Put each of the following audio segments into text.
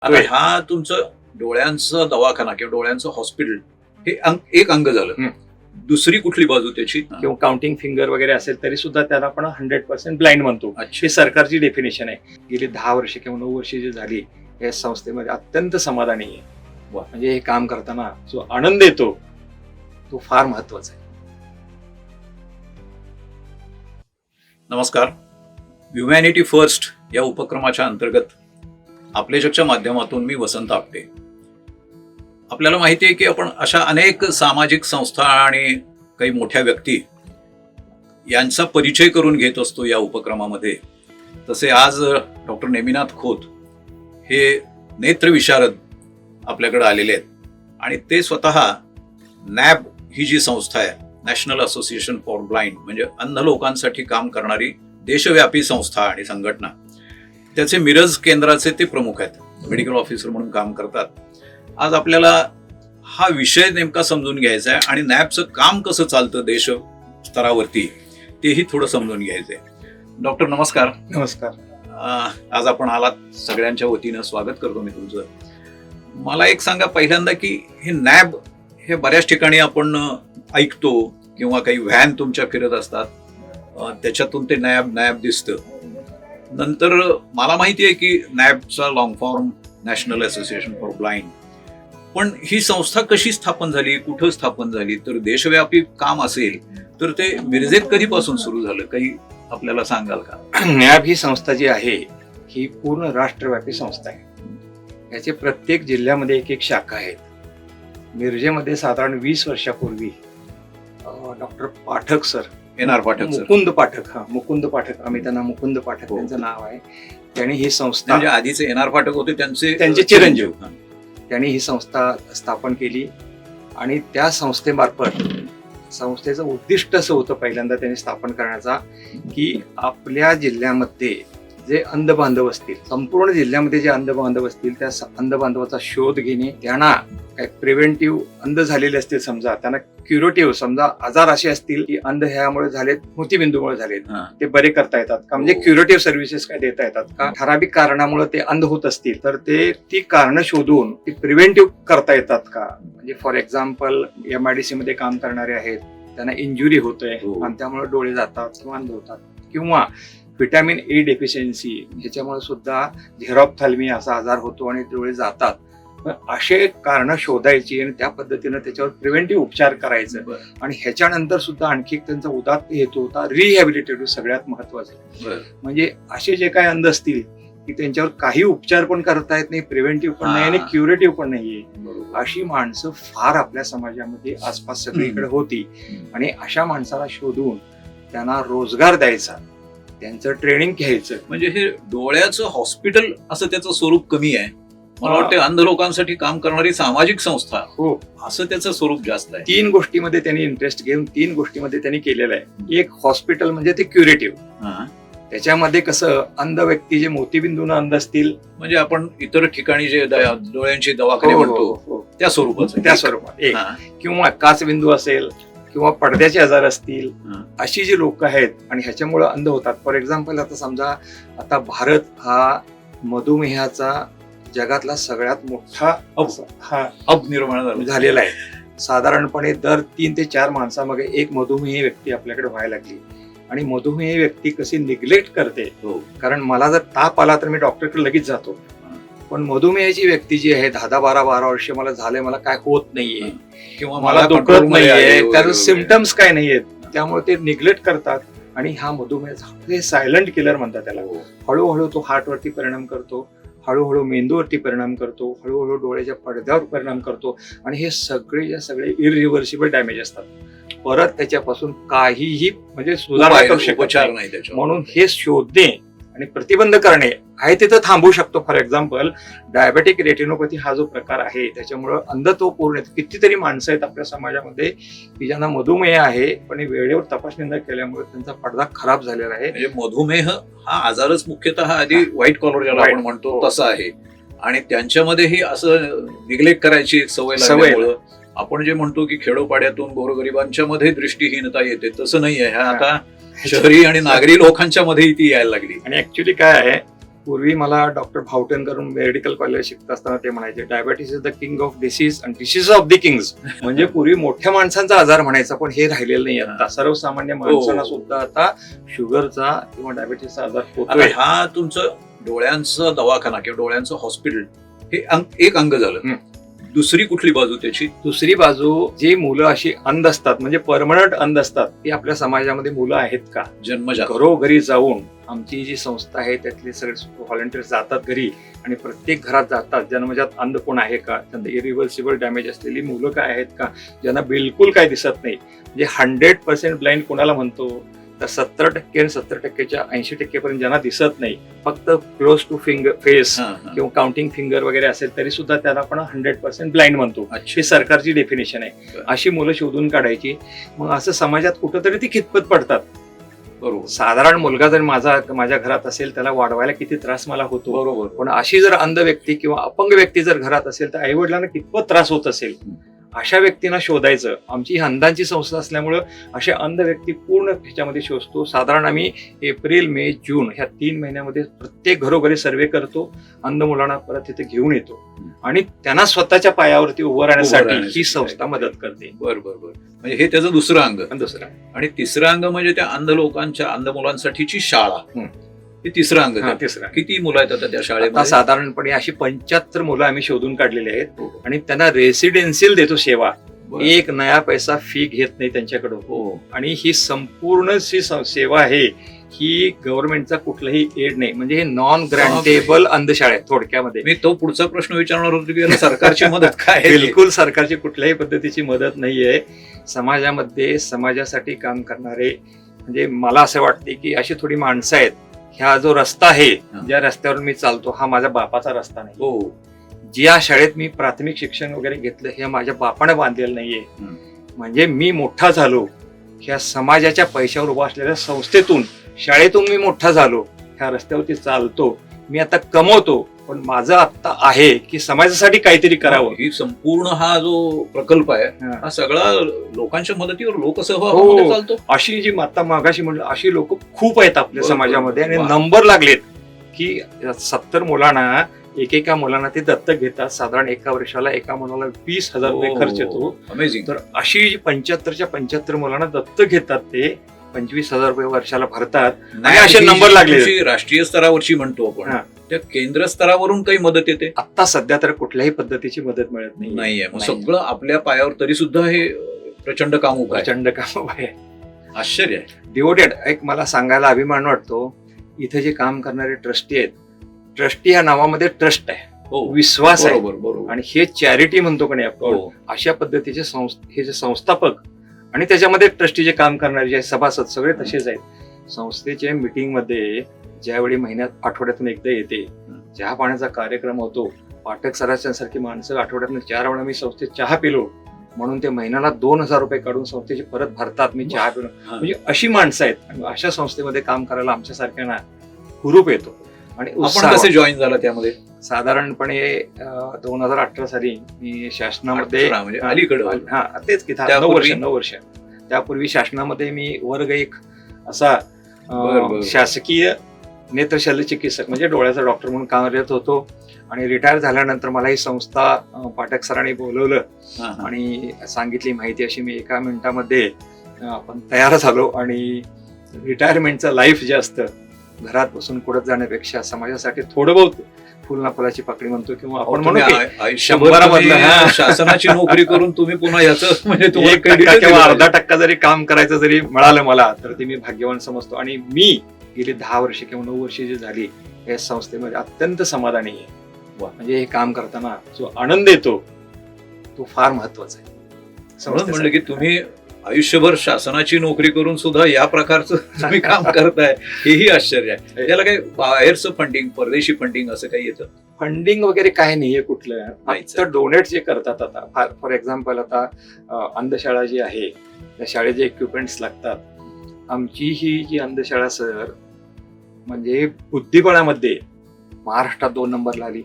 आता हा तुमचं डोळ्यांचा दवाखाना किंवा डोळ्यांचं हॉस्पिटल हे एक अंग झालं. दुसरी कुठली बाजू त्याची? किंवा काउंटिंग फिंगर वगैरे असेल तरी सुद्धा त्याला आपण 100% ब्लाइंड म्हणतो. अच्छा. ही सरकारची डेफिनेशन आहे. गेली 10 वर्ष किंवा 9 वर्ष जी झाली या संस्थेमध्ये अत्यंत समाधानी आहे. म्हणजे हे काम करताना जो आनंद येतो तो फार महत्वाचा आहे. नमस्कार. ह्युमॅनिटी फर्स्ट या उपक्रमाच्या अंतर्गत आपले जगच्या माध्यमातून मी वसंत आपटे. आपल्याला माहिती आहे की आपण अशा अनेक सामाजिक संस्था आणि काही मोठ्या व्यक्ती यांचा परिचय करून घेत असतो या उपक्रमामध्ये. तसे आज डॉक्टर नेमिनाथ खोत हे नेत्रविशारद आपल्याकडे आलेले आहेत आणि ते स्वतः नॅब ही जी संस्था आहे, नॅशनल असोसिएशन फॉर ब्लाइंड, म्हणजे अंध लोकांसाठी काम करणारी देशव्यापी संस्था आणि संघटना, त्याचे मिरज केंद्राचे ते प्रमुख आहेत. मेडिकल ऑफिसर म्हणून काम करतात. आज आपल्याला हा विषय नेमका समजून घ्यायचा आहे आणि नॅबचं काम कसं चालतं देश स्तरावरती तेही थोडं समजून घ्यायचंय. डॉक्टर नमस्कार. नमस्कार. आज आपण आलात, सगळ्यांच्या वतीनं स्वागत करतो मी तुमचं. मला एक सांगा पहिल्यांदा की हे नॅब हे बऱ्याच ठिकाणी आपण ऐकतो किंवा काही व्हॅन तुमच्या फिरत असतात, त्याच्यातून ते नॅब दिसतं. नंतर मला माहिती आहे की नॅबचा long form national association for blind, पण ही संस्था कशी स्थापन झाली, कुठं स्थापन झाली? तर देशव्यापी काम असेल तर ते मिरजेत कधीपासून सुरू झालं, काही आपल्याला सांगाल का? नॅब ही संस्था जी आहे ही पूर्ण राष्ट्रव्यापी संस्था आहे. याचे प्रत्येक जिल्ह्यामध्ये एक एक शाखा आहेत. मिरजेमध्ये साधारण 20 वर्षापूर्वी doctor Pathak sir, NR Pathak sir, Mukund Pathak, आम्ही त्यांना मुकुंद पाठक त्यांचं नाव आहे. त्यांनी ही संस्था, म्हणजे आधीचे NR पाठक होते त्यांचे चिरंजीव, त्यांनी ही संस्था स्थापन केली आणि त्या संस्थेमार्फत संस्थेचं उद्दिष्ट असं होतं पहिल्यांदा त्यांनी स्थापन करण्याचा की आपल्या जिल्ह्यामध्ये जे अंध बांधव असतील, संपूर्ण जिल्ह्यामध्ये जे अंध बांधव असतील त्या अंध बांधवाचा शोध घेणे, त्यांना काय प्रिव्हेंटिव्ह अंध झालेले असतील समजा, त्यांना क्युरेटिव्ह समजा आजार असे असतील की अंध ह्यामुळे झालेत, मोतीबिंदूमुळे झालेत, ते बरे करता येतात का, म्हणजे क्युरेटिव्ह सर्व्हिसेस काय देता येतात का, ठराविक कारणामुळे ते अंध होत असतील तर ते ती कारणं शोधून ती प्रिव्हेंटिव्ह करता येतात का. म्हणजे फॉर एक्झाम्पल MIDC मध्ये काम करणारे आहेत, त्यांना इंजुरी होतोय आणि त्यामुळे डोळे जातात किंवा अंध होतात, किंवा व्हिटॅमिन ए डेफिशियन्सी ह्याच्यामुळे सुद्धा झेरॉप्थॅल्मी असा आजार होतो आणि डोळे जातात. असे कारण शोधायची आणि त्या पद्धतीनं त्याच्यावर प्रिव्हेंटिव्ह उपचार करायचं. आणि ह्याच्यानंतर सुद्धा आणखी त्यांचा उदात्त हेतू होता रिहॅबिलिटेटिव्ह, सगळ्यात महत्वाचं. म्हणजे असे जे काही अंध असतील की त्यांच्यावर काही उपचार पण करता येत नाही, प्रिव्हेंटिव्ह पण नाही आणि क्युरेटिव्ह पण नाहीये, अशी माणसं फार आपल्या समाजामध्ये आसपास सगळीकडे होती. आणि अशा माणसाला शोधून त्यांना रोजगार द्यायचा, त्यांचं ट्रेनिंग घ्यायचं. म्हणजे हे डोळ्याचं हॉस्पिटल असं त्याचं स्वरूप कमी आहे. मला वाटतं अंध लोकांसाठी काम करणारी सामाजिक संस्था हो असं त्याचं स्वरूप जास्त आहे. 3 गोष्टीमध्ये त्यांनी इंटरेस्ट घेऊन 3 गोष्टीमध्ये त्यांनी केलेलं आहे. एक हॉस्पिटल म्हणजे ते क्युरेटिव्ह. त्याच्यामध्ये कसं अंध व्यक्ती जे मोतीबिंदून अंध असतील, म्हणजे आपण इतर ठिकाणी जे डोळ्यांची दवाखाने म्हणतो त्या स्वरूपात एक, किंवा काचबिंदू असेल किंवा पडद्याचे आजार असतील, अशी जी लोक आहेत आणि ह्याच्यामुळे अंध होतात. फॉर एक्झाम्पल आता समजा आता भारत हा मधुमेहाचा जगातला सगळ्यात मोठा अब निर्माण झालेला आहे. साधारणपणे दर 3 ते 4 माणसामागे एक मधुमेही व्यक्ती आपल्याकडे व्हायला लागली. आणि मधुमेही व्यक्ती कशी निग्लेक्ट करते, कारण मला जर ताप आला तर मी डॉक्टरकडे लगेच जातो, पण मधुमेहाची व्यक्ती जी आहे 10-12 वर्ष मला झाले, मला काय होत नाहीये किंवा मला दुखत नाहीये, त्याचे सिम्पटम्स काय नाहीयेत, त्यामुळे ते निग्लेक्ट करतात. आणि हा मधुमेहाचा सायलेंट किलर म्हणतात त्याला. हळूहळू तो हार्टवरती परिणाम करतो, हळूहळू मेंदूवरती परिणाम करतो, हळूहळू डोळ्याच्या पडद्यावर परिणाम करतो. आणि हे सगळे इरिव्हर्सिबल डॅमेज असतात. परत त्याच्यापासून काहीही म्हणजे सुधारणा करू शकत नाही. म्हणून हे शोधणे आणि प्रतिबंध करणे आहे तिथं थांबू शकतो. फॉर एक्झाम्पल डायबेटिक रेटिनोपॅथी हा जो प्रकार आहे त्याच्यामुळे अंधत्व पूर्ण येतो. कितीतरी माणसं आहेत आपल्या समाजामध्ये की ज्यांना मधुमेह आहे, पण वेळेवर तपासणी न केल्यामुळे त्यांचा पडदा खराब झालेला आहे. म्हणजे मधुमेह हा आजारच मुख्यतः आधी व्हाईट कॉलर ज्याला आपण म्हणतो तसा आहे, आणि त्यांच्यामध्येही असं निग्लेक्ट करायची एक सवय लागल्यामुळं आपण जे म्हणतो की खेडोपाड्यातून गोरगरिबांच्या मध्ये दृष्टीहीनता येते, तसं नाही आहे. आता शहरी आणि नागरी लोकांच्या मध्येही ती यायला लागली. आणि ऍक्च्युली काय आहे, पूर्वी मला डॉक्टर भावटनकर मेडिकल कॉलेज शिकत असताना ते म्हणायचे diabetes is the king of disease and disease of the Kings. म्हणजे पूर्वी मोठ्या माणसांचा आजार म्हणायचा, पण हे राहिलेलं नाही आता. सर्वसामान्य माणसांना सुद्धा आता शुगरचा किंवा डायबिटीसचा आजार आता होतोय. हा तुमचं डोळ्यांचं दवाखाना किंवा डोळ्यांचं हॉस्पिटल हे एक अंग झालं. दुसरी कुठली बाजू त्याची? दुसरी बाजू, जी मुलं अशी अंध असतात म्हणजे परमनंट अंध असतात, ती आपल्या समाजामध्ये मुलं आहेत का? जन्मजात. घरोघरी जाऊन आमची जी संस्था आहे त्यातले सगळे व्हॉलंटियर्स जातात घरी आणि प्रत्येक घरात जातात. जन्मजात अंध कोण आहे का? त्यांना इरिव्हर्सिबल डॅमेज असलेली मुलं काय आहेत का? ज्यांना बिलकुल काय दिसत नाही. म्हणजे 100% ब्लाइंड कोणाला म्हणतो तर 70% आणि 70%च्या 80% पर्यंत ज्यांना दिसत नाही, फक्त क्लोज टू फिंगर फेस किंवा काउंटिंग फिंगर वगैरे असेल तरी सुद्धा त्याला आपण 100% ब्लाइंड म्हणतो. ही सरकारची डेफिनेशन आहे. अशी मुलं शोधून काढायची. मग असं समाजात कुठंतरी ती खितपत पडतात. बरोबर. साधारण मुलगा जर माझ्या घरात असेल त्याला वाढवायला किती त्रास मला होतो. बरोबर. पण अशी जर अंध व्यक्ती किंवा अपंग व्यक्ती जर घरात असेल तर आई वडिलांना कितपत त्रास होत असेल. अशा व्यक्तींना शोधायचं. आमची ही अंधांची संस्था असल्यामुळं अशा अंध व्यक्ती पूर्ण ह्याच्यामध्ये शोधतो. साधारण आम्ही एप्रिल, मे, जून ह्या 3 महिन्यामध्ये प्रत्येक घरोघरी सर्वे करतो. अंध मुलांना परत तिथे घेऊन येतो आणि त्यांना स्वतःच्या पायावरती उभं राहण्यासाठी ही संस्था मदत करते. बरोबर. म्हणजे हे त्याचं दुसरं अंग. दुसरं आणि तिसरं अंग म्हणजे त्या अंध लोकांच्या, अंध मुलांसाठीची शाळा. हे तिसरं अंग. तिसरं. किती मुलं आहेत आता त्या शाळेमध्ये? साधारणपणे अशी 75 मुलं आम्ही शोधून काढलेली आहेत आणि त्यांना रेसिडेन्शियल देतो सेवा. एक नया पैसा फी घेत नाही त्यांच्याकडून. आणि ही संपूर्ण जी सेवा आहे ही गव्हर्नमेंटचा कुठलाही एड नाही. म्हणजे हे नॉन ग्रँटेबल अंधशाळा आहे थोडक्यामध्ये. मी तो पुढचा प्रश्न विचारणार होतो की सरकारची मदत काय? बिलकुल सरकारची कुठल्याही पद्धतीची मदत नाहीये. समाजामध्ये समाजासाठी काम करणारे, म्हणजे मला असं वाटते की अशी थोडी माणसं आहेत. ह्या जो रस्ता आहे, ज्या रस्त्यावर मी चालतो, हा माझ्या बापाचा रस्ता नाही. ज्या शाळेत मी प्राथमिक शिक्षण वगैरे घेतलं हे माझ्या बापाने बांधलेलं नाहीये. म्हणजे मी मोठा झालो ह्या समाजाच्या पैशावर उभा असलेल्या संस्थेतून, शाळेतून मी मोठा झालो, ह्या रस्त्यावरती चालतो, मी आता कमवतो, पण माझं आता आहे की समाजासाठी काहीतरी करावं. ही संपूर्ण हा जो प्रकल्प आहे हा सगळा लोकांच्या मदतीवर, लोकसहभागामध्ये चालतो. अशी जी आता मागाशी म्हणलं अशी लोक खूप आहेत आपल्या समाजामध्ये आणि नंबर लागलेत की 70 मुलांना, एकेका मुलांना ते दत्तक घेतात. साधारण एका वर्षाला एका मुलाला 20,000 रुपये खर्च येतो. अमेझिंग. तर अशी 75च्या 75 मुलांना दत्तक घेतात, ते 25,000 रुपये वर्षाला भरतात आणि असे नंबर लागले. राष्ट्रीय स्तरावरची म्हणतो आपण, त्या केंद्र स्तरावरून काही मदत येते? आता सध्या तर कुठल्याही पद्धतीची मदत मिळत नाहीये. सगळं आपल्या पायावर, तरी सुद्धा हे प्रचंड काम उभं आहे. प्रचंड काम आहे. आश्चर्य आहे. डिवोटेड. एक मला सांगायला अभिमान वाटतो, इथे जे काम करणारे ट्रस्टी आहेत, ट्रस्टी या नावामध्ये ट्रस्ट आहे, विश्वास आहे. आणि हे चॅरिटी म्हणतो का नाही आपण, अशा पद्धतीचे हे जे संस्थापक आणि त्याच्यामध्ये ट्रस्टीचे काम करणारे जे सभासद सगळे तसेच आहेत. संस्थेच्या मीटिंग मध्ये ज्यावेळी महिन्यात, आठवड्यातून एकदा येते, चहा पाण्याचा कार्यक्रम होतो, पाठक सरांसारखी माणसं आठवड्यातून 4 वेळा मी संस्थेत चहा पिलो म्हणून ते महिन्याला 2,000 रुपये काढून संस्थेचे परत भरतात, मी चहा पिलो. म्हणजे अशी माणसं आहेत. आणि अशा संस्थेमध्ये काम करायला आमच्यासारख्याना हुरूप येतो. आणि आपण कसे जॉईन झाला त्यामध्ये? साधारणपणे 2018 साली मी शासनामध्ये, अलीकडे, तेच की 9 वर्ष त्यापूर्वी शासनामध्ये मी वर्ग 1 असा शासकीय नेत्र शल्यचिकित्सक म्हणजे डोळ्याचा डॉक्टर म्हणून कार्यरत होतो. आणि रिटायर झाल्यानंतर मला ही संस्था पाठक सरांनी बोलवलं आणि सांगितली माहिती अशी. मी 1 मिनिटामध्ये आपण तयार झालो आणि रिटायरमेंटचं लाईफ जे असतं, घरात बसून कुठं जाण्यापेक्षा समाजासाठी थोडं बहुत फुल ना फुलाची पाकळी म्हणतो किंवा आपण म्हणू शासनाची नोकरी करून तुम्ही पुन्हा याचं म्हणजे 1% किंवा अर्धा टक्का जरी काम करायचं जरी मिळालं मला तर ते मी भाग्यवान समजतो. आणि मी गेली 10 वर्ष किंवा 9 वर्ष जी झाली या संस्थेमध्ये अत्यंत समाधानी आहे. म्हणजे हे काम करताना जो आनंद येतो तो फार महत्वाचा आहे. म्हणलं की तुम्ही आयुष्यभर शासनाची नोकरी करून सुद्धा या प्रकारचं तुम्ही काम करताय, हेही आश्चर्य आहे. त्याला काही बाहेरचं फंडिंग, परदेशी फंडिंग असं काही येतं? फंडिंग वगैरे काय नाहीये कुठलं. फक्त डोनेट जे करतात. आता फॉर एक्झाम्पल आता अंधशाळा जी आहे त्या शाळेत जे इक्विपमेंट्स लागतात, आमची ही जी अंधशाळा सर म्हणजे बुद्धिबळामध्ये महाराष्ट्रात 2 नंबरला आली.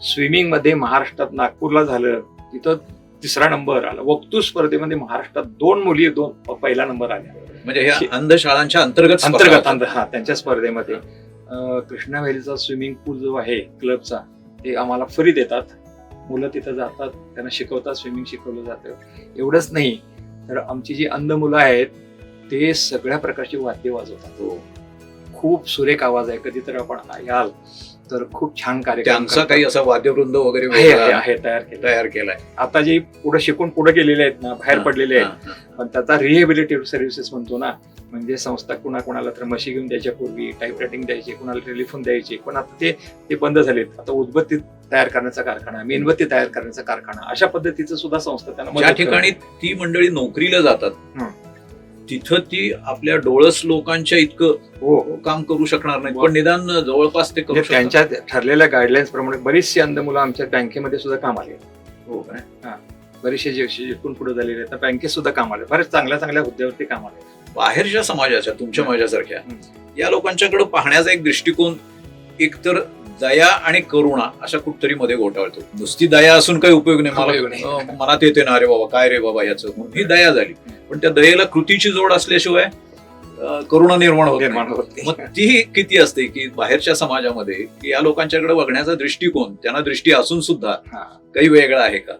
स्विमिंग मध्ये महाराष्ट्रात नागपूरला झालं, तिथं 3रा नंबर आला. वक्तृत्व स्पर्धेमध्ये महाराष्ट्रात 2 मुली 2 पहिला नंबर आल्या. म्हणजे ह्या अंधशाळांच्या अंतर्गत त्यांच्या स्पर्धेमध्ये कृष्णा व्हॅलीचा स्विमिंग पूल जो आहे क्लबचा, ते आम्हाला फ्री देतात. मुलं तिथं जातात, त्यांना शिकवतात, स्विमिंग शिकवलं जातं. एवढंच नाही तर आमची जी अंध मुलं आहेत ते सगळ्या प्रकारची वाद्य वाजवतात. खूप सुरेख आवाज आहे. कधी तर आपण याल तर खूप छान कार्यक्रम त्यांचा काही असा वाद्यवृंद वगैरे आहे तयार केला. तयार केलाय. आता जे पुढे शिकून पुढे गेलेले आहेत ना, बाहेर पडलेले आहेत, हा. पण त्याचा रिहेबिलिटेटिव्ह सर्व्हिसेस म्हणतो ना, म्हणजे संस्था कुणाला तर म्हशी घेऊन द्यायच्या, पूर्वी टाईपरायटिंग द्यायची, कुणाला टेलिफोन द्यायचे, पण आता ते बंद झालेत. आता उदबत्ती तयार करण्याचा कारखाना, मेणबत्ती तयार करण्याचा कारखाना, अशा पद्धतीचं सुद्धा संस्था त्यांना ज्या मदत ठिकाणी करते. ती मंडळी नोकरीला जातात हं. तिथं ती आपल्या डोळस लोकांच्या इतकं हो, काम करू शकणार नाही, पण निदान जवळपास ते करू म्हणजे शकतात. त्यांच्या ठरलेल्या गाईडलाईन्स प्रमाणे बरीचशी अंध मुलं आमच्या बँकेमध्ये सुद्धा काम आले. हो काय? बरेचसे जे शिकून पुढे झालेले आहेत, तर बँकेत सुद्धा काम आले. बरेच चांगल्या चांगल्या हुद्द्यावरती काम आले. बाहेरच्या समाजाच्या, तुमच्या माझ्यासारख्या हं. या लोकांच्याकडे पाहण्याचा एक दृष्टिकोन एकतर दया आणि करुणा अशा कुठतरी मध्ये गोठाळतो. नुसती दया असून काही उपयोग नाही. उपयोग नाही. मला मनात येते ना, अरे बाबा काय रे बाबा याचं, म्हणून ही दया झाली. पण त्या दयेला कृतीची जोड असल्याशिवाय करुणा निर्माण होत नाही. मग ती किती असते की बाहेरच्या समाजामध्ये की या लोकांच्याकडे बघण्याचा दृष्टिकोन, त्यांना दृष्टी असून सुद्धा हा, काही वेगळा आहे का?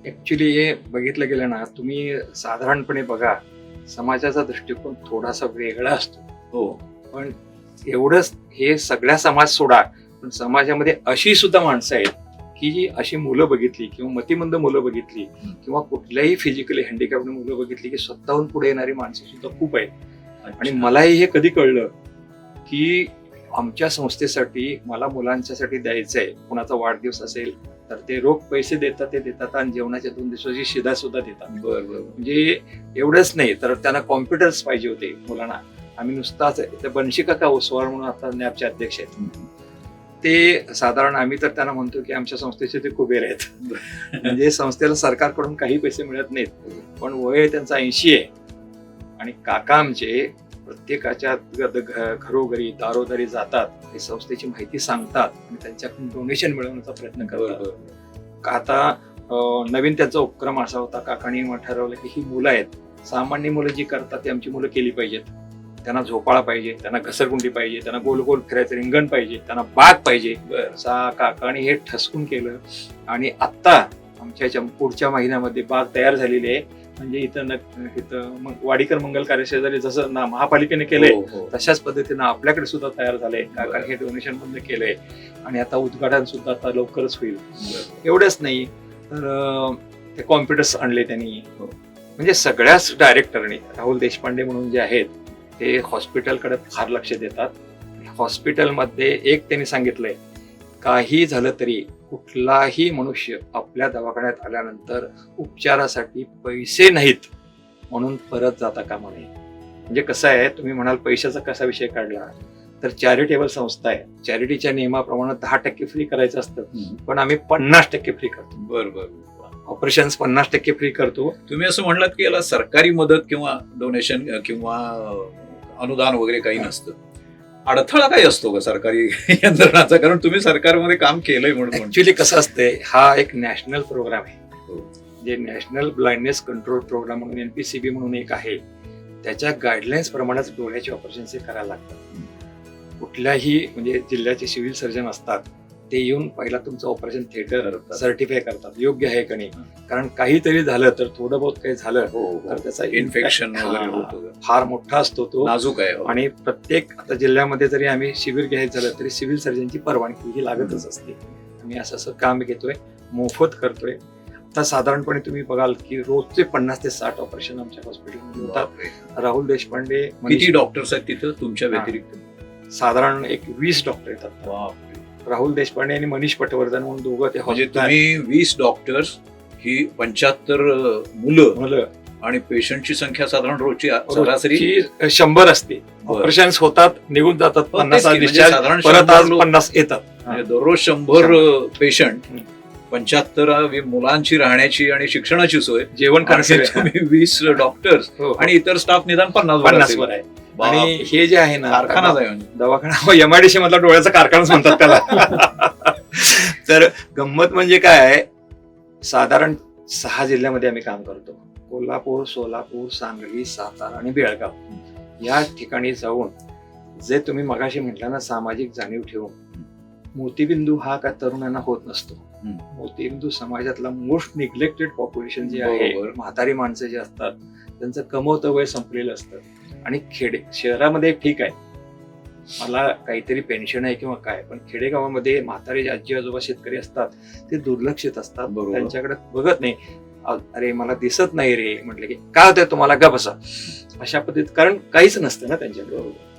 ऍक्च्युली हे बघितलं गेलं ना, तुम्ही साधारणपणे बघा, समाजाचा दृष्टिकोन थोडासा वेगळा असतो. हो. पण एवढंच, हे सगळ्या समाज सोडा, पण समाजामध्ये अशी सुद्धा माणसं आहेत की जी अशी मुलं बघितली किंवा मतिमंद मुलं बघितली किंवा कुठल्याही फिजिकली हँडिकॅप्ड मुलं बघितली की स्वतःहून पुढे येणारी माणसं सुद्धा खूप आहेत. आणि मलाही हे कधी कळलं की आमच्या संस्थेसाठी मला मुलांच्यासाठी द्यायचं आहे. कुणाचा वाढदिवस असेल तर ते रोख पैसे देतात, ते देतात, आणि जेवणाच्या 2 दिवसाची शिधा सुद्धा देतात. बरोबर. म्हणजे एवढंच नाही तर त्यांना कॉम्प्युटर्स पाहिजे होते मुलांना. आम्ही नुसताच बनशी काका ओसवाल म्हणून आता नॅबचे अध्यक्ष आहेत, ते साधारण आम्ही तर त्यांना म्हणतो की आमच्या संस्थेचे ते कुबेर आहेत. म्हणजे संस्थेला सरकारकडून काही पैसे मिळत नाहीत, पण वय त्यांचा 80 आहे. आणि काका आमचे प्रत्येकाच्या घरोघरी दारोदारी जातात, ते संस्थेची माहिती सांगतात आणि त्यांच्याकडून डोनेशन मिळवण्याचा प्रयत्न करतात. आता नवीन त्यांचा उपक्रम असा होता, काकांनी ठरवलं की ही मुलं आहेत, सामान्य मुलं जी करतात ती आमची मुलं केली पाहिजेत. त्यांना झोपाळा पाहिजे, त्यांना घसरगुंडी पाहिजे, त्यांना गोल गोल फिरायचं रिंगण पाहिजे, त्यांना बाग पाहिजे. काकाने हे ठसकून केलं आणि आत्ता आमच्या पुढच्या महिन्यामध्ये बाग तयार झालेली आहे. म्हणजे इथं वाडीकर मंगल कार्य शेजारी जसं ना महापालिकेने केलंय तशाच पद्धतीनं आपल्याकडे सुद्धा तयार झालंय. काकाने हे डोनेशन बंद केलंय आणि आता उद्घाटन सुद्धा आता लवकरच होईल. एवढंच नाही तर ते कॉम्प्युटर्स आणले त्यांनी. म्हणजे सगळ्याच डायरेक्टरनी, राहुल देशपांडे म्हणून जे आहेत ते हॉस्पिटलकडे फार लक्ष देतात. हॉस्पिटलमध्ये एक त्यांनी सांगितलंय, काही झालं तरी कुठलाही मनुष्य आपल्या दवाखान्यात आल्यानंतर उपचारासाठी पैसे नाहीत म्हणून परत जाता कामा नये. म्हणजे कसं आहे, तुम्ही म्हणाल पैशाचा कसा विषय काढला, तर चॅरिटेबल संस्था आहे, चॅरिटीच्या नियमाप्रमाणे 10% फ्री करायचं असतं, पण आम्ही 50% फ्री करतो. बरोबर. ऑपरेशन 50% फ्री करतो. तुम्ही असं म्हणलात की याला सरकारी मदत किंवा डोनेशन किंवा अनुदान वगैरे काही नसतं. अडथळा काही असतो का सरकारी यंत्रणाचा? कारण तुम्ही सरकारमध्ये काम केलंय म्हणून. ऍक्च्युली कसं असतंय, हा एक नॅशनल प्रोग्राम आहे, जे नॅशनल ब्लाइंडनेस कंट्रोल प्रोग्राम म्हणून NPCB म्हणून एक आहे. त्याच्या गाईडलाईन्स प्रमाणेच डोळ्याचे ऑपरेशन करायला लागतात. कुठल्याही म्हणजे जिल्ह्याचे सिव्हिल सर्जन असतात, ते येऊन पहिला तुमचं ऑपरेशन थिएटर सर्टिफाय करतात योग्य आहे का नाही. कारण काहीतरी झालं तर थोडं बहुत काही झालं तर त्याचा इन्फेक्शन वगैरे होतं, फार मोठा असतो तो, नाजूक आहे. आणि प्रत्येक आता जिल्ह्यामध्ये जरी आम्ही शिबिर घ्यायचं झालं तरी सिव्हिल सर्जनची परवानगी ही लागतच असते. आम्ही असं काम घेतोय, मोफत करतोय. आता साधारणपणे तुम्ही बघाल की रोजचे 50 ते 60 ऑपरेशन आमच्या हॉस्पिटलमध्ये होतात. राहुल देशपांडे, किती डॉक्टर्स आहेत तिथं तुमच्या व्यतिरिक्त? साधारण एक 20 डॉक्टर येतात. राहुल देशपांडे आणि मनीष पटवर्धन म्हणून दोघं ते. म्हणजे तुम्ही 20 डॉक्टर्स, ही 75 मुलं आणि पेशंटची संख्या साधारण रोजची सरासरी 100 असते. ऑपरेशन होतात, निघून जातात, 50 साधारण परत आज 50 येतात. म्हणजे दररोज 100 पेशंट, 75 मुलांची राहण्याची आणि शिक्षणाची सोय, जेवण करण्यासाठी 20 डॉक्टर्स आणि इतर स्टाफ निदान 50 वर आहे. आणि हे जे आहे ना, कारखाना आहे, दवाखाना MIDC मधला डोळ्याचा कारखानाच म्हणतात त्याला. तर गंमत म्हणजे काय, साधारण 6 जिल्ह्यामध्ये आम्ही काम करतो. कोल्हापूर, सोलापूर, सांगली, सातारा आणि बेळगाव या ठिकाणी जाऊन जे तुम्ही मगाशी म्हटलं ना, सामाजिक जाणीव ठेवून, मोतीबिंदू हा का तरुणांना होत नसतो. मोतीबिंदू समाजातला मोस्ट निग्लेक्टेड पॉप्युलेशन जे आहे, बरोबर. म्हातारी माणसं जे असतात, त्यांचं कमवतं वय संपलेलं असतं. आणि शहरामध्ये ठीक आहे, मला काहीतरी पेन्शन आहे किंवा काय, पण खेडेगावामध्ये म्हातारे आजी आजोबा शेतकरी असतात, ते दुर्लक्षित असतात. बरोबर. त्यांच्याकडे बघत नाही. अरे मला दिसत नाही रे म्हटलं की काय होतंय तुम्हाला, का बसा, अशा पद्धतीत, कारण काहीच नसतं ना त्यांच्याकडे.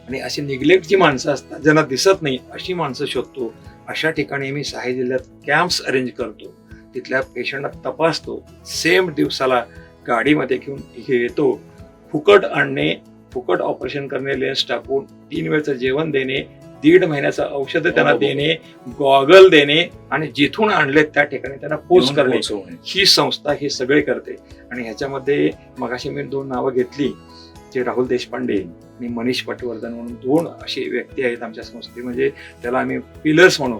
आणि अशी निग्लेक्ट जी माणसं असतात, ज्यांना दिसत नाही, अशी माणसं शोधतो. अशा ठिकाणी मी सहाय्य जिल्ह्यात कॅम्प्स अरेंज करतो, तिथल्या पेशंटला तपासतो, सेम दिवसाला गाडीमध्ये घेऊन येतो. फुकट आणणे, फुकट ऑपरेशन करणे, लेन्स टाकून 3 वेळचं जेवण देणे, 1.5 महिन्याचं औषध त्यांना देणे, गॉगल देणे, आणि जिथून आणले त्या ठिकाणी त्यांना पोच करणे, ही संस्था हे सगळे करते. आणि ह्याच्यामध्ये मगाशी मी 2 नावं घेतली, जे राहुल देशपांडे आणि मनीष पटवर्धन म्हणून 2 असे व्यक्ती आहेत आमच्या संस्थेत. म्हणजे त्याला आम्ही पिलर्स म्हणू,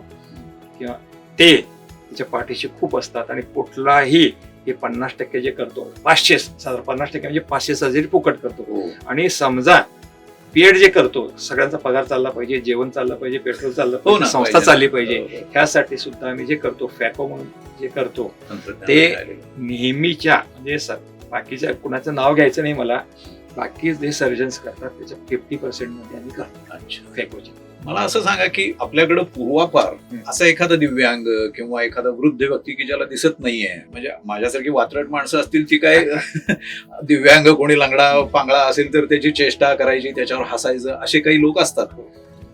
किंवा ते त्याच्या पाठीशी खूप असतात. आणि कुठलाही हे 50% जे करतो, 500 साधारण 50% म्हणजे 500 सर्जरी फुकट करतो. आणि समजा पीएड जे करतो, सगळ्यांचा पगार चालला पाहिजे, जेवण चाललं पाहिजे, पेट्रोल चाललं पाहिजे, संस्था चालली पाहिजे, ह्यासाठी सुद्धा आम्ही जे करतो, फॅको म्हणून जे करतो, ते नेहमीच्या म्हणजे बाकीच्या कुणाचं नाव घ्यायचं नाही मला, बाकी जे सर्जन्स करतात त्याच्या 50% मध्ये आम्ही करतो फॅकोचे. मला असं सांगा की आपल्याकडे पूर्वापार असं एखादं दिव्यांग किंवा एखादा वृद्ध व्यक्ती की ज्याला दिसत नाहीये, म्हणजे माझ्यासारखी वात्रट माणसं असतील ती काय दिव्यांग कोणी लंगडा पांगळा असेल तर त्याची चेष्टा करायची, त्याच्यावर हसायचं, असे काही लोक असतात.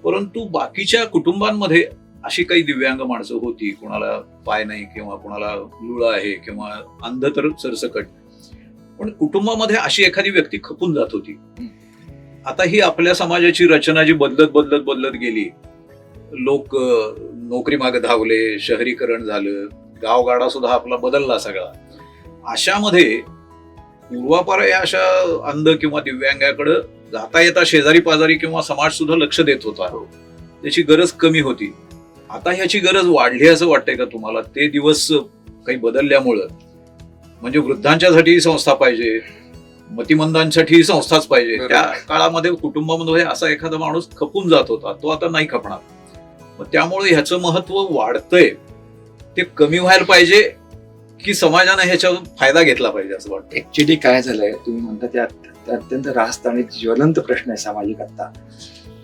परंतु बाकीच्या कुटुंबांमध्ये अशी काही दिव्यांग माणसं होती, कोणाला पाय नाही किंवा कोणाला लुळा आहे किंवा अंध तर सरसकट, पण कुटुंबामध्ये अशी एखादी व्यक्ती खपून जात होती. आता ही आपल्या समाजाची रचना जी बदलत गेली, लोक नोकरी मागे धावले, शहरीकरण झालं, गावगाडा सुद्धा आपला बदलला सगळा. अशामध्ये पूर्वापार या अशा अंध किंवा दिव्यांगाकडे जाता येता शेजारी पाजारी किंवा समाज सुद्धा लक्ष देत होता, त्याची गरज कमी होती. आता ह्याची गरज वाढली असं वाटतंय का तुम्हाला? ते दिवस काही बदलल्यामुळं, म्हणजे वृद्धांच्यासाठी संस्था पाहिजे, मतिमंदांसाठी संस्थाच पाहिजे. त्या काळामध्ये कुटुंबामध्ये असा एखादा माणूस खपून जात होता, तो आता नाही खपणार. मग त्यामुळे ह्याचं महत्व वाढतंय, ते कमी व्हायला पाहिजे की समाजाने ह्याचा फायदा घेतला पाहिजे असं वाटतं? ऍक्च्युली काय झालंय, तुम्ही म्हणता ते अत्यंत रास्त आणि ज्वलंत प्रश्न आहे सामाजिक. आता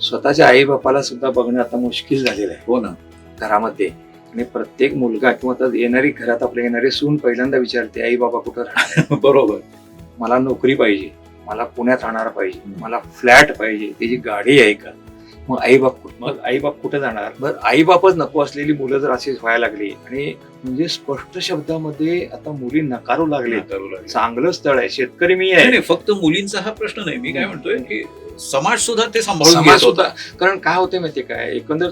स्वतःच्या आई बापाला सुद्धा बघणं आता मुश्किल झालेलं आहे. हो ना. घरामध्ये. आणि प्रत्येक मुलगा किंवा घरात आपल्या येणारी सून पहिल्यांदा विचारते, आई बाबा कुठं राहणार? बरोबर. मला नोकरी पाहिजे, मला पुण्यात राहणार पाहिजे, मला फ्लॅट पाहिजे, त्याची गाडी आहे का? मग आई बाप कुठे जाणार? बरं, आई बापच नको असलेली मुलं जर अशी व्हायला लागली, आणि म्हणजे स्पष्ट शब्दामध्ये आता मुली नकारू लागले. चांगलं स्थळ आहे, शेतकरी मी आहे. नाही, फक्त मुलींचा हा प्रश्न नाही, मी काय म्हणतोय की समाज सुद्धा ते सांभाळून घेत होता. कारण काय होते माहितीये काय, एकंदर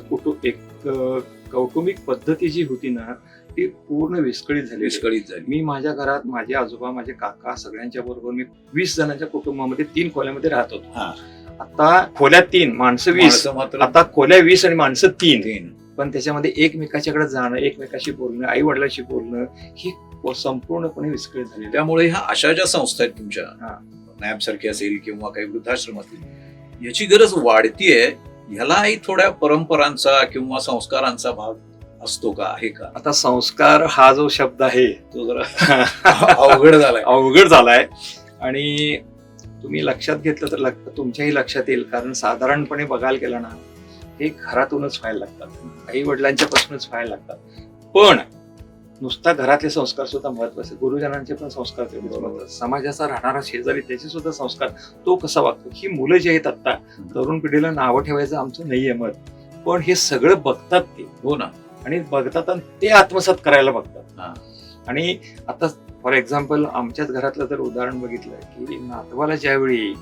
कौटुंबिक पद्धती जी होती ना, ती पूर्ण विस्कळीत झाली. मी माझ्या घरात माझे आजोबा, माझे काका, सगळ्यांच्या बरोबर मी 20 जणांच्या कुटुंबामध्ये 3 खोल्यामध्ये राहत होतो. आता खोल्या 3, माणसं 20, आता खोल्या 20 आणि माणसं 3. पण त्याच्यामध्ये एकमेकाच्याकडे जाणं, एकमेकाशी बोलणं, आई वडिलांशी बोलणं, ही संपूर्णपणे विस्कळीत झाली. त्यामुळे ह्या अशा ज्या संस्था आहेत तुमच्या, नॅब सारखी असेल किंवा काही वृद्धाश्रम असतील, याची गरज वाढतीये. ह्यालाही थोड्या परंपरांचा किंवा संस्कारांचा भाग असतो का, आहे का? आता संस्कार हा जो शब्द आहे तो जरा अवघड झालाय. आणि तुम्ही लक्षात घेतलं तर तुमच्याही लक्षात येईल, कारण साधारणपणे बघायला गेलं ना, हे घरातूनच व्हायला लागतात, आई वडिलांच्या पासूनच व्हायला लागतात. पण नुसता घरातले संस्कार सुद्धा महत्वाचे, गुरुजनांचे पण संस्कार महत्वाचे, समाजाचा राहणारा शेजारी त्याचे सुद्धा संस्कार, तो कसा वागतो. ही मुलं जी आहेत आता, तरुण पिढीला नावं ठेवायचं आमचं नाहीये मत, पण हे सगळं बघतात ते. हो ना. आणि बघतात आणि ते आत्मसात करायला बघतात. आणि आता फॉर एक्झाम्पल आमच्याच घरातलं जर उदाहरण बघितलं की नातवाला ज्यावेळी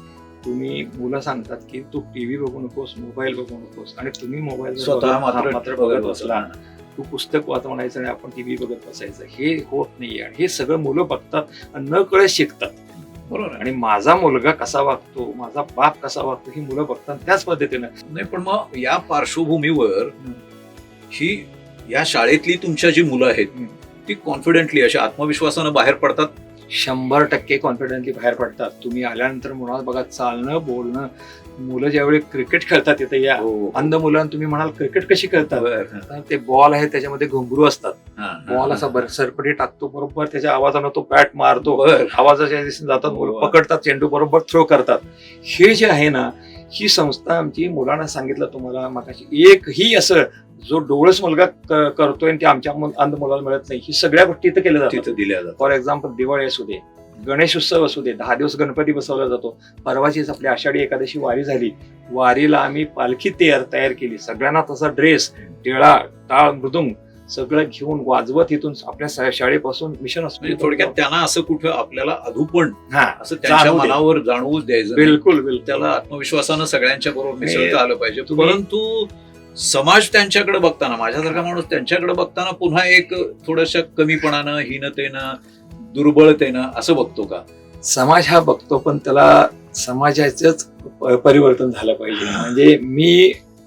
तुम्ही मुलं सांगतात की तू टीव्ही बघू नकोस, मोबाईल बघू नकोस, आणि तुम्ही मोबाईल स्वतः मात्र बघत बसला, तू पुस्तक वाच म्हणायचं आणि आपण टीव्ही बघत बसायचं, हे होत नाहीये. आणि हे सगळं मुलं बघतात आणि न कळत शिकतात. बरोबर. आणि माझा मुलगा कसा वागतो, माझा बाप कसा वागतो, ही मुलं बघतात त्याच पद्धतीनं. नाही, पण मग या पार्श्वभूमीवर ही या शाळेतली तुमच्या जी मुलं आहेत ती कॉन्फिडेंटली अशा आत्मविश्वासानं बाहेर पडतात? 100% कॉन्फिडेंटली बाहेर पडतात. तुम्ही आल्यानंतर मुळात बघा, चालणं, बोलणं, मुलं ज्यावेळी क्रिकेट खेळतात तिथे या हो. अंध मुलांना तुम्ही म्हणाल क्रिकेट कशी खेळतात, बरं. तर ते बॉल आहे त्याच्यामध्ये घुंगरू असतात. हा, बॉल असा सरपटी टाकतो, बरोबर त्याच्या आवाजानं तो बॅट मारतो, बरं. आवाजाच्या दिशेने जातात, मुलं पकडतात, चेंडू बरोबर थ्रो करतात. हे जे आहे ना, ही संस्था आमची मुलांना सांगितलं तुम्हाला मागाशी, एकही असं जो डोळस मुलगा करतोय आणि ते आमच्या अंध मुलाला मिळत नाही, ही सगळ्या गोष्टी इथं केल्या जातात. तिथं दिल्या जातात. फॉर एक्झाम्पल दिवाळी असू दे, गणेश उत्सव असू दे, 10 दिवस गणपती बसवला जातो. परवाचीच आपली आषाढी एकादशी वारी झाली. वारीला आम्ही पालखी तयार केली, सगळ्यांना तसा ड्रेस, टिळा, टाळ, मृदुंग सगळं घेऊन वाजवत इथून आपल्या शाळेपासून मिशन असतो. म्हणजे थोडक्यात त्यांना असं कुठं आपल्याला अधूपण हा, असं त्यांच्या जाणवू दे. मनावर जाणवूच द्यायचं नाही. बिलकुल त्याला आत्मविश्वासानं सगळ्यांच्या बरोबर मिसळता आलं पाहिजे. तुम्ही- परंतु समाज त्यांच्याकडे बघताना, माझ्यासारखा माणूस त्यांच्याकडे बघताना पुन्हा एक थोड्याशा कमीपणानं, हीनतेनं, दुर्बळतेनं असं बघतो का? समाज हा बघतो, पण त्याला समाजाचंच परिवर्तन झालं पाहिजे. म्हणजे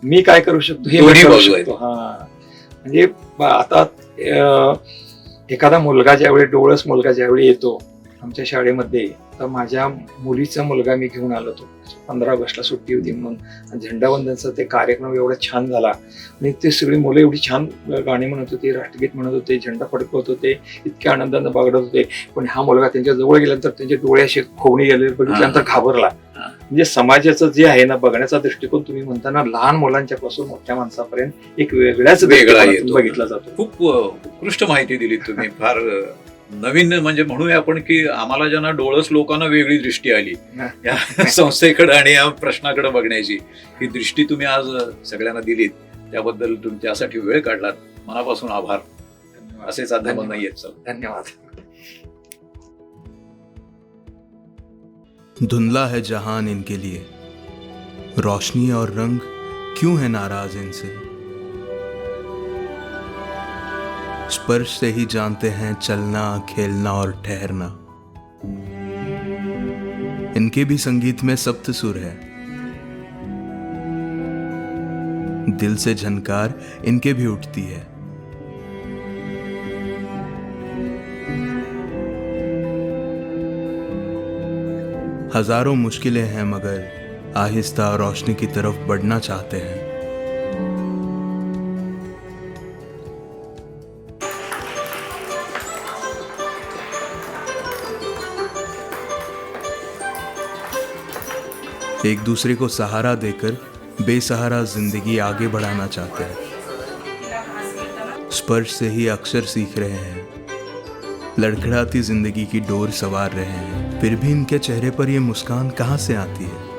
मी काय करू शकतो हे दोन्ही मी करू बाजू आहेत. शकतो. हा, म्हणजे आता एखादा मुलगा ज्यावेळी डोळस मुलगा ज्यावेळी येतो आमच्या शाळेमध्ये, तर माझ्या मुलीचा मुलगा मी घेऊन आलो होतो. 15 ऑगस्टला सुट्टी होती म्हणून झेंडावंदनचा ते कार्यक्रम एवढा छान झाला आणि ते सगळी मुलं एवढी छान गाणी म्हणत होती, राष्ट्रगीत म्हणत होते, झेंडा फडकवत होते, इतक्या आनंदानं बागडत होते. पण हा मुलगा त्यांच्या जवळ गेल्यानंतर त्यांचे डोळे असे खोवणी गेले, बघितल्यानंतर घाबरला. म्हणजे समाजाचं जे आहे ना बघण्याचा दृष्टिकोन, तुम्ही म्हणताना लहान मुलांच्या पासून मोठ्या माणसापर्यंत एक वेगळ्याच वेगळा दृष्टिकोनातून येतो. बघितला जातो. खूप उत्कृष्ट माहिती दिली तुम्ही. फार नवीन म्हणजे म्हणूया आपण की आम्हाला ज्यांना डोळस लोकांना वेगळी दृष्टी आली या संस्थेकडे आणि या प्रश्नाकडे बघण्याची, ही दृष्टी तुम्ही आज सगळ्यांना दिलीत, त्याबद्दल तुम्ही त्यासाठी वेळ काढलात. मनापासून आभार. असेच अध्यापन नाही येत. धन्यवाद. धुंधला है जहान इनके लिए, रोशनी और रंग क्यों है नाराज इनसे, स्पर्श से ही जानते हैं चलना, खेलना और ठहरना। इनके भी संगीत में सप्त सुर है, दिल से झनकार इनके भी उठती है। हजारों मुश्किलें हैं मगर आहिस्ता रोशनी की तरफ बढ़ना चाहते हैं। एक दूसरे को सहारा देकर बेसहारा जिंदगी आगे बढ़ाना चाहते हैं। स्पर्श से ही अक्षर सीख रहे हैं, लड़खड़ाती जिंदगी की डोर सवार रहे हैं, फिर भी इनके चेहरे पर ये मुस्कान कहाँ से आती है।